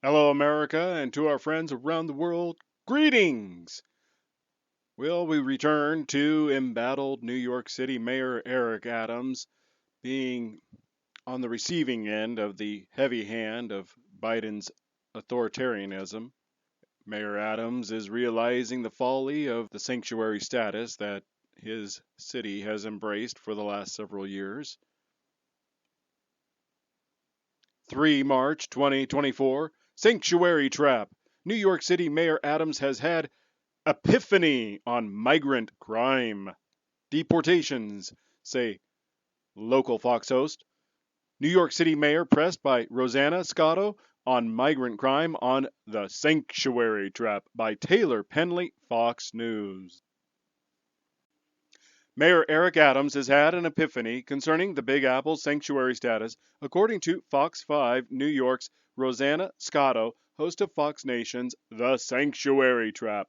Hello, America, and to our friends around the world, greetings! Well, we return to embattled New York City Mayor Eric Adams being on the receiving end of the heavy hand of Biden's authoritarianism. Mayor Adams is realizing the folly of the sanctuary status that his city has embraced for the last several years. 3 March 2024, Sanctuary Trap. New York City Mayor Adams has had epiphany on migrant crime. Deportations, say local Fox host. New York City Mayor pressed by Rosanna Scotto on migrant crime on The Sanctuary Trap by Taylor Penley, Fox News. Mayor Eric Adams has had an epiphany concerning the Big Apple's sanctuary status, according to Fox 5 New York's Rosanna Scotto, host of Fox Nation's The Sanctuary Trap.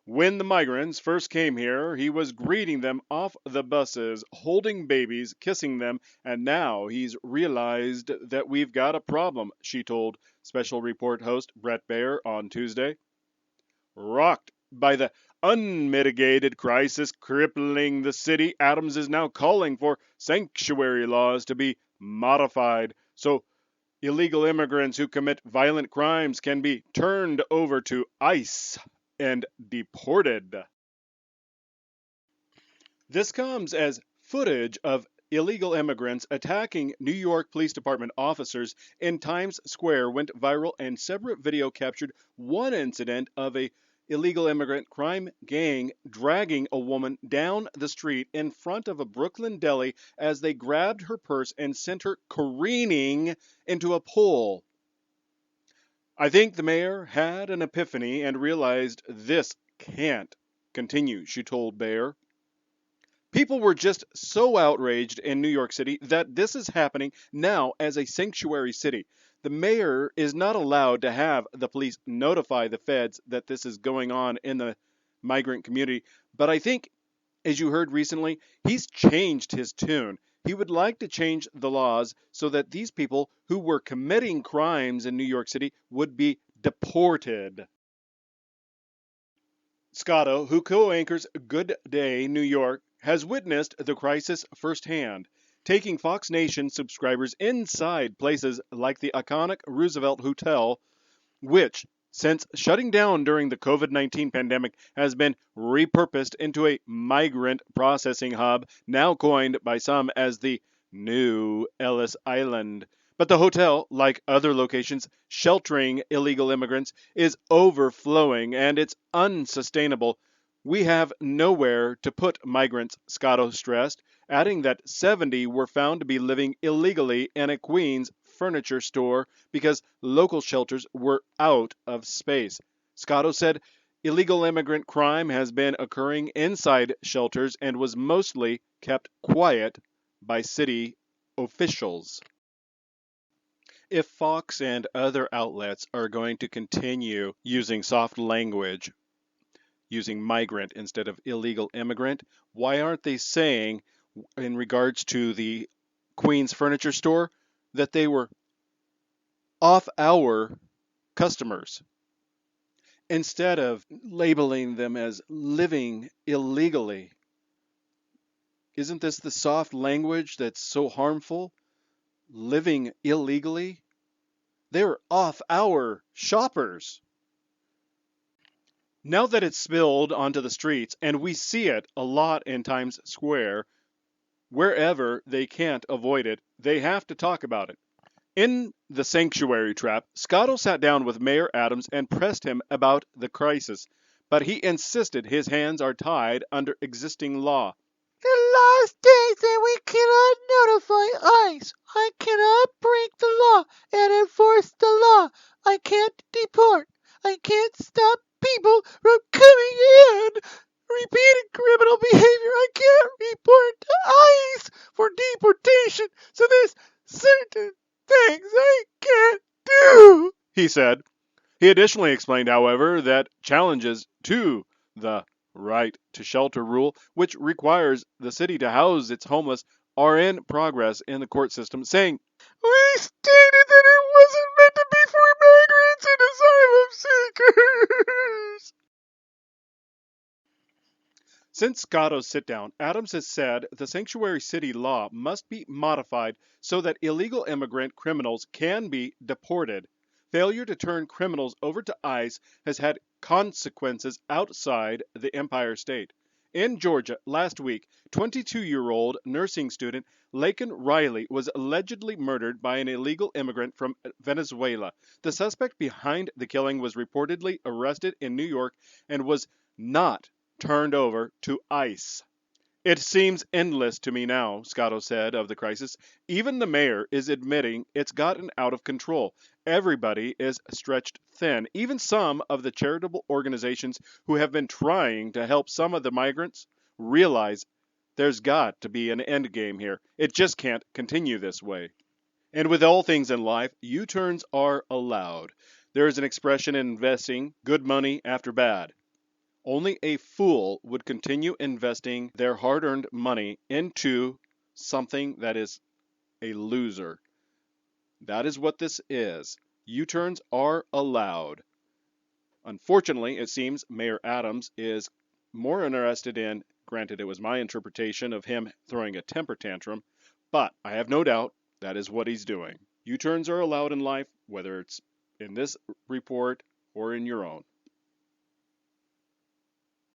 When the migrants first came here, he was greeting them off the buses, holding babies, kissing them, and now he's realized that we've got a problem, she told Special Report host Brett Baer on Tuesday. Rocked by the unmitigated crisis crippling the city, Adams is now calling for sanctuary laws to be modified so illegal immigrants who commit violent crimes can be turned over to ICE and deported. This comes as footage of illegal immigrants attacking New York Police Department officers in Times Square went viral, and separate video captured one incident of a illegal immigrant crime gang dragging a woman down the street in front of a Brooklyn deli as they grabbed her purse and sent her careening into a pool. I think the mayor had an epiphany and realized this can't continue, she told Baer. People were just so outraged in New York City that this is happening now as a sanctuary city. The mayor is not allowed to have the police notify the feds that this is going on in the migrant community. But I think, as you heard recently, he's changed his tune. He would like to change the laws so that these people who were committing crimes in New York City would be deported. Scotto, who co-anchors Good Day New York, has witnessed the crisis firsthand, taking Fox Nation subscribers inside places like the iconic Roosevelt Hotel, which, since shutting down during the COVID-19 pandemic, has been repurposed into a migrant processing hub, now coined by some as the new Ellis Island. But the hotel, like other locations sheltering illegal immigrants, is overflowing and it's unsustainable. We have nowhere to put migrants, Scotto stressed, adding that 70 were found to be living illegally in a Queens furniture store because local shelters were out of space. Scotto said illegal immigrant crime has been occurring inside shelters and was mostly kept quiet by city officials. If Fox and other outlets are going to continue using soft language, using migrant instead of illegal immigrant, why aren't they saying, in regards to the Queens furniture store, that they were off-hour customers, instead of labeling them as living illegally? Isn't this the soft language that's so harmful? Living illegally? They're off-hour shoppers. Now that it's spilled onto the streets, and we see it a lot in Times Square, wherever they can't avoid it, they have to talk about it. In The Sanctuary Trap, Scotto sat down with Mayor Adams and pressed him about the crisis, but he insisted his hands are tied under existing law. The law states that we cannot notify ICE. I cannot break the law and enforce the law. I can't deport. I can't stop people from coming in. Repeated criminal behavior. I can't report to ICE for deportation. So there's certain things I can't do, he said. He additionally explained, however, that challenges to the right to shelter rule, which requires the city to house its homeless, are in progress in the court system, saying, we stated that Since Scotto's sit-down, Adams has said the sanctuary city law must be modified so that illegal immigrant criminals can be deported. Failure to turn criminals over to ICE has had consequences outside the Empire State. In Georgia, last week, 22-year-old nursing student Laken Riley was allegedly murdered by an illegal immigrant from Venezuela. The suspect behind the killing was reportedly arrested in New York and was not turned over to ICE. It seems endless to me now, Scotto said of the crisis. Even the mayor is admitting it's gotten out of control. Everybody is stretched thin. Even some of the charitable organizations who have been trying to help some of the migrants realize there's got to be an end game here. It just can't continue this way. And with all things in life, U-turns are allowed. There is an expression in investing, good money after bad. Only a fool would continue investing their hard-earned money into something that is a loser. That is what this is. U-turns are allowed. Unfortunately, it seems Mayor Adams is more interested in, granted it was my interpretation of him throwing a temper tantrum, but I have no doubt that is what he's doing. U-turns are allowed in life, whether it's in this report or in your own.